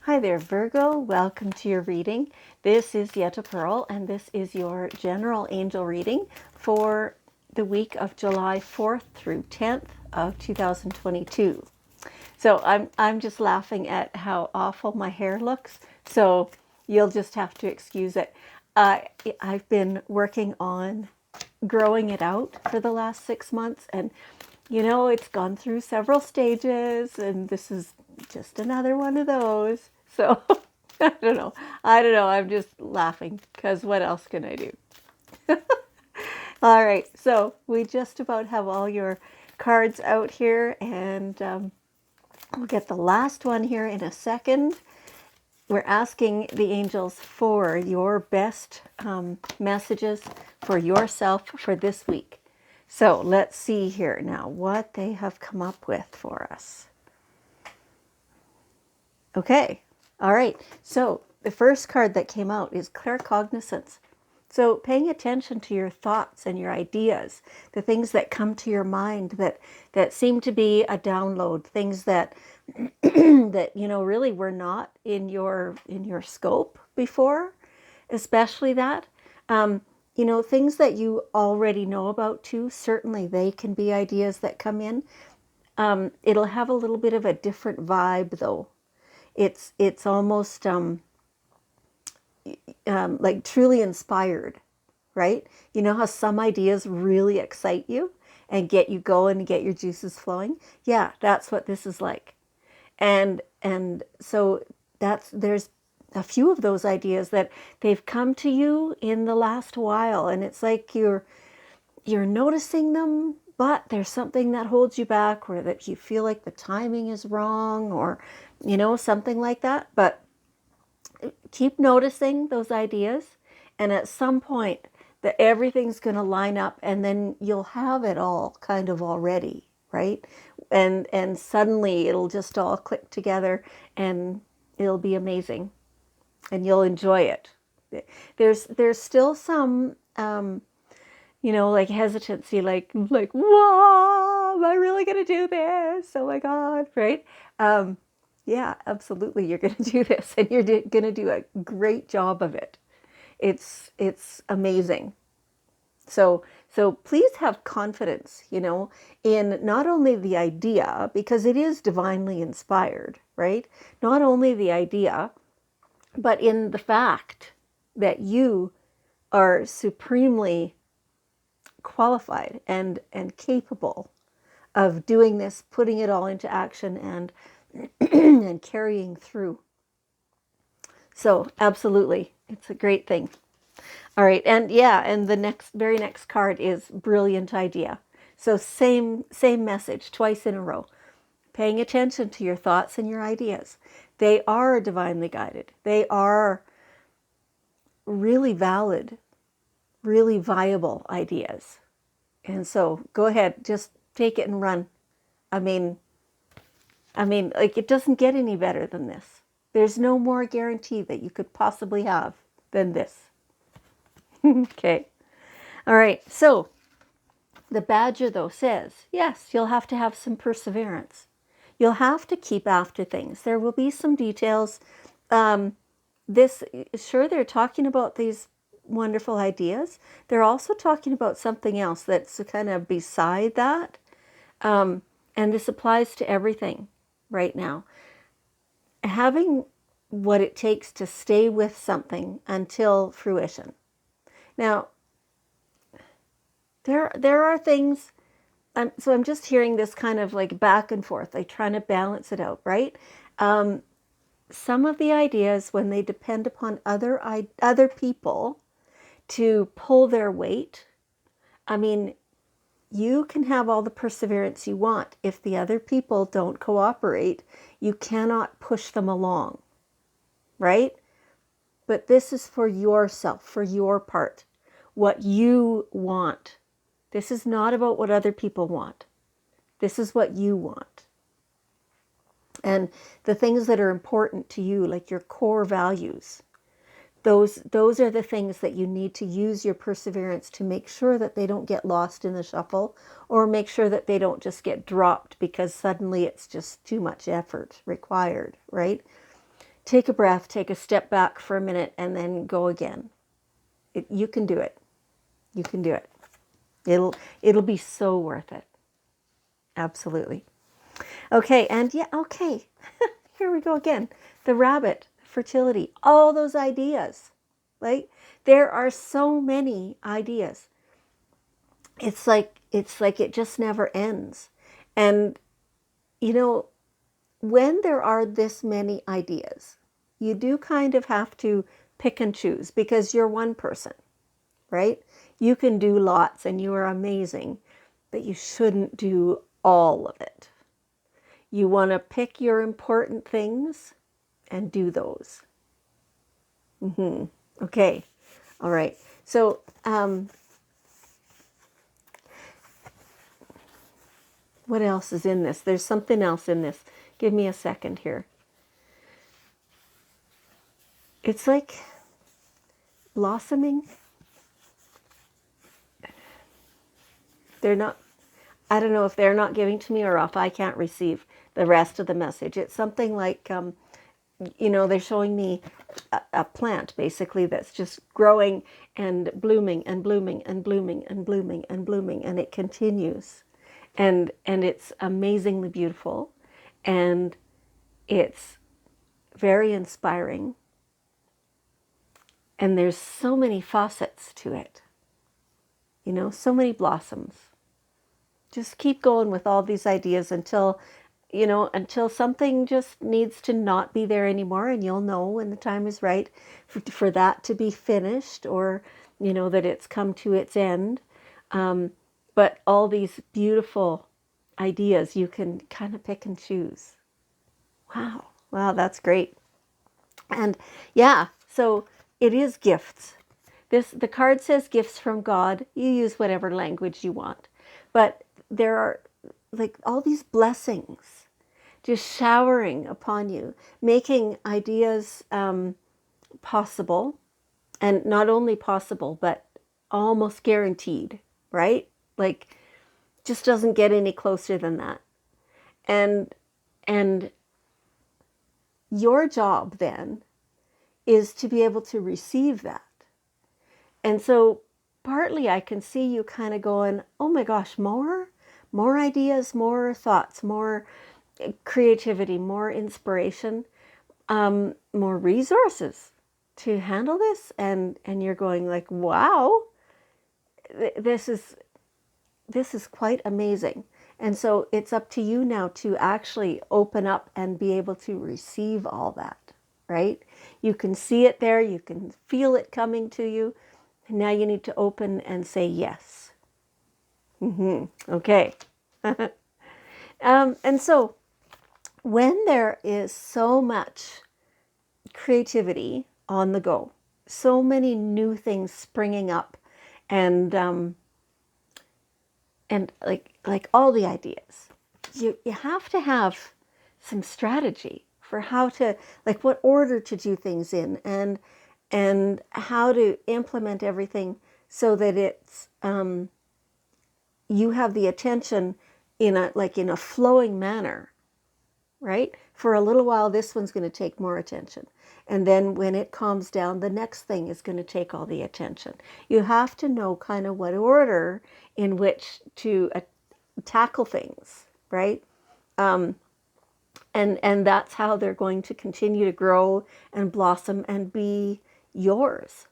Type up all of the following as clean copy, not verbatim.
Hi there, Virgo. Welcome to your reading. This is Yetta Pearl, and this is your general angel reading for the week of July 4th through 10th of 2022. So I'm just laughing at how awful my hair looks. So you'll just have to excuse it. I've been working on growing it out for the last 6 months, and it's gone through several stages, and this is just another one of those. So I don't know. I'm just laughing because what else can I do? All right. So we just about have all your cards out here, and we'll get the last one here in a second. We're asking the angels for your best messages for yourself for this week. So let's see here now what they have come up with for us. Okay. All right. So the first card that came out is Claircognizance. So paying attention to your thoughts and your ideas, the things that come to your mind that seem to be a download, things that that really were not in your scope before, especially that things that you already know about too. Certainly, they can be ideas that come in. It'll have a little bit of a different vibe though. It's almost like truly inspired, right? You know how some ideas really excite you and get you going and get your juices flowing? Yeah, that's what this is like. And so there's a few of those ideas that they've come to you in the last while, and it's like you're noticing them, but there's something that holds you back, or that you feel like the timing is wrong, or something like that. But keep noticing those ideas, and at some point that everything's going to line up, and then you'll have it all kind of already, right? And suddenly it'll just all click together, and it'll be amazing, and you'll enjoy it. There's still some like hesitancy, like whoa, am I really gonna do this? Oh my God, right? Yeah, absolutely, you're gonna do this, and you're gonna do a great job of it. It's amazing. So please have confidence, in not only the idea, because it is divinely inspired, right? Not only the idea, but in the fact that you are supremely qualified and capable of doing this, putting it all into action, and and carrying through. So absolutely, it's a great thing. All right, and yeah, and the very next card is brilliant idea. So same message twice in a row. Paying attention to your thoughts and your ideas. They are divinely guided. They are really valid, really viable ideas. And so go ahead, just take it and run. I mean, like, it doesn't get any better than this. There's no more guarantee that you could possibly have than this. Okay. All right. So the Badger, though, says, yes, you'll have to have some perseverance. You'll have to keep after things. There will be some details. Sure, they're talking about these wonderful ideas. They're also talking about something else that's kind of beside that. And this applies to everything right now. Having what it takes to stay with something until fruition. Now, there are things, so I'm just hearing this kind of like back and forth, like trying to balance it out, right? Some of the ideas, when they depend upon other people to pull their weight, I mean, you can have all the perseverance you want. If the other people don't cooperate, you cannot push them along, right? But this is for yourself, for your part, what you want. This is not about what other people want. This is what you want. And the things that are important to you, like your core values, those are the things that you need to use your perseverance to make sure that they don't get lost in the shuffle, or make sure that they don't just get dropped because suddenly it's just too much effort required, right? take a breath, take a step back for a minute, and then go again. You can do it. You can do it. It'll be so worth it. Absolutely. Okay, and yeah, okay. Here we go again. The rabbit, fertility, all those ideas. Right? There are so many ideas. It's like it just never ends. And you know, when there are this many ideas, you do kind of have to pick and choose because you're one person, right? You can do lots and you are amazing, but you shouldn't do all of it. You want to pick your important things and do those. Okay. All right. So, what else is in this? There's something else in this. Give me a second here. It's like blossoming. They're not, I don't know if they're not giving to me or if I can't receive the rest of the message. It's something like, they're showing me a plant basically that's just growing and blooming and blooming and blooming and blooming and blooming, and it continues. And it's amazingly beautiful, and it's very inspiring. And there's so many facets to it, so many blossoms. Just keep going with all these ideas until something just needs to not be there anymore, and you'll know when the time is right for that to be finished, or, that it's come to its end. But all these beautiful ideas, you can kind of pick and choose. Wow, that's great. And yeah, so it is gifts. The card says gifts from God. You use whatever language you want. But there are like all these blessings just showering upon you, making ideas possible, and not only possible, but almost guaranteed, right? Like, just doesn't get any closer than that. And your job then is to be able to receive that. And so partly I can see you kind of going, oh my gosh, more ideas, more thoughts, more creativity, more inspiration, more resources to handle this. And you're going like, wow, this is quite amazing. And so it's up to you now to actually open up and be able to receive all that, right? You can see it there. You can feel it coming to you. And now you need to open and say yes. Okay. And so when there is so much creativity on the go, so many new things springing up, and like all the ideas, you have to have some strategy for how to, like, what order to do things in, and how to implement everything so that it's you have the attention in a flowing manner, right? For a little while, this one's going to take more attention. And then when it calms down, the next thing is going to take all the attention. You have to know kind of what order in which to tackle things, right? And that's how they're going to continue to grow and blossom and be yours,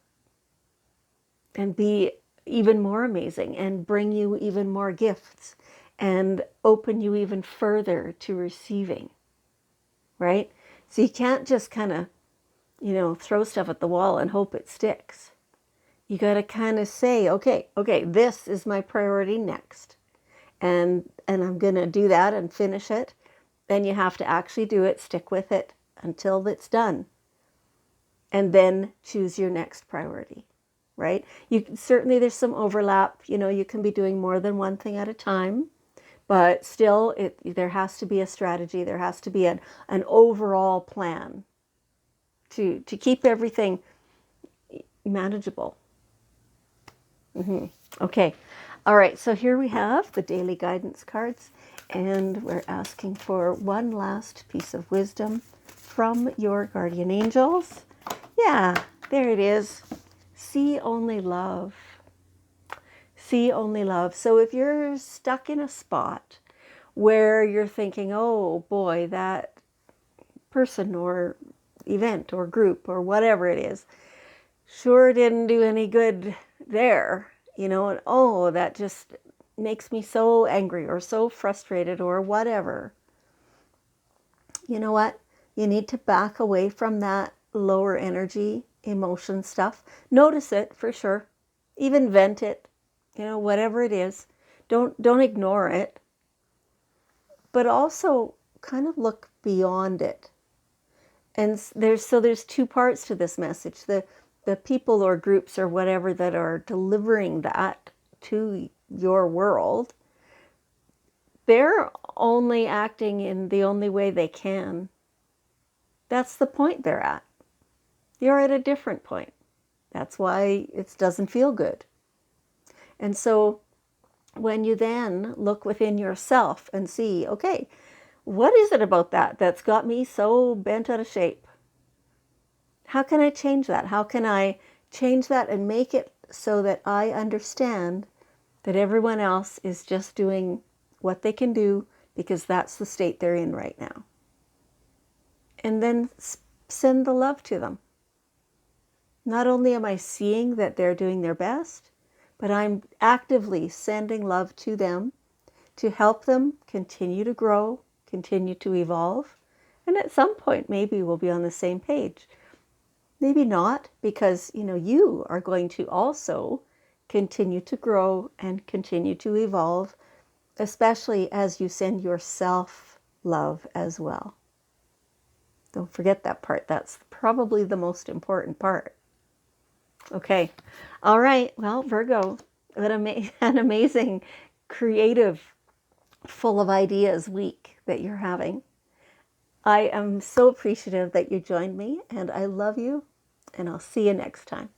and be even more amazing, and bring you even more gifts, and open you even further to receiving, right? So you can't just kind of, throw stuff at the wall and hope it sticks. You got to kind of say, okay, this is my priority next. And I'm going to do that and finish it. Then you have to actually do it, stick with it until it's done. And then choose your next priority, right? Certainly there's some overlap. You can be doing more than one thing at a time, but still there has to be a strategy. There has to be an overall plan to keep everything manageable. Okay. All right. So here we have the daily guidance cards, and we're asking for one last piece of wisdom from your guardian angels. Yeah, there it is. See only love. See only love. So if you're stuck in a spot where you're thinking, oh boy, that person or event or group or whatever it is sure didn't do any good there, and oh, that just makes me so angry or so frustrated or whatever. You know what? You need to back away from that lower energy emotion stuff. Notice it for sure. Even vent it, whatever it is. Don't ignore it. But also kind of look beyond it. And there's two parts to this message. The people or groups or whatever that are delivering that to your world, they're only acting in the only way they can. That's the point they're at. You're at a different point. That's why it doesn't feel good. And so when you then look within yourself and see, okay, what is it about that that's got me so bent out of shape? How can I change that? How can I change that and make it so that I understand that everyone else is just doing what they can do because that's the state they're in right now? And then send the love to them. Not only am I seeing that they're doing their best, but I'm actively sending love to them to help them continue to grow, continue to evolve. And at some point, maybe we'll be on the same page. Maybe not, because, you are going to also continue to grow and continue to evolve, especially as you send yourself love as well. Don't forget that part. That's probably the most important part. Okay. All right. Well, Virgo, what an amazing, creative, full of ideas week that you're having. I am so appreciative that you joined me, and I love you, and I'll see you next time.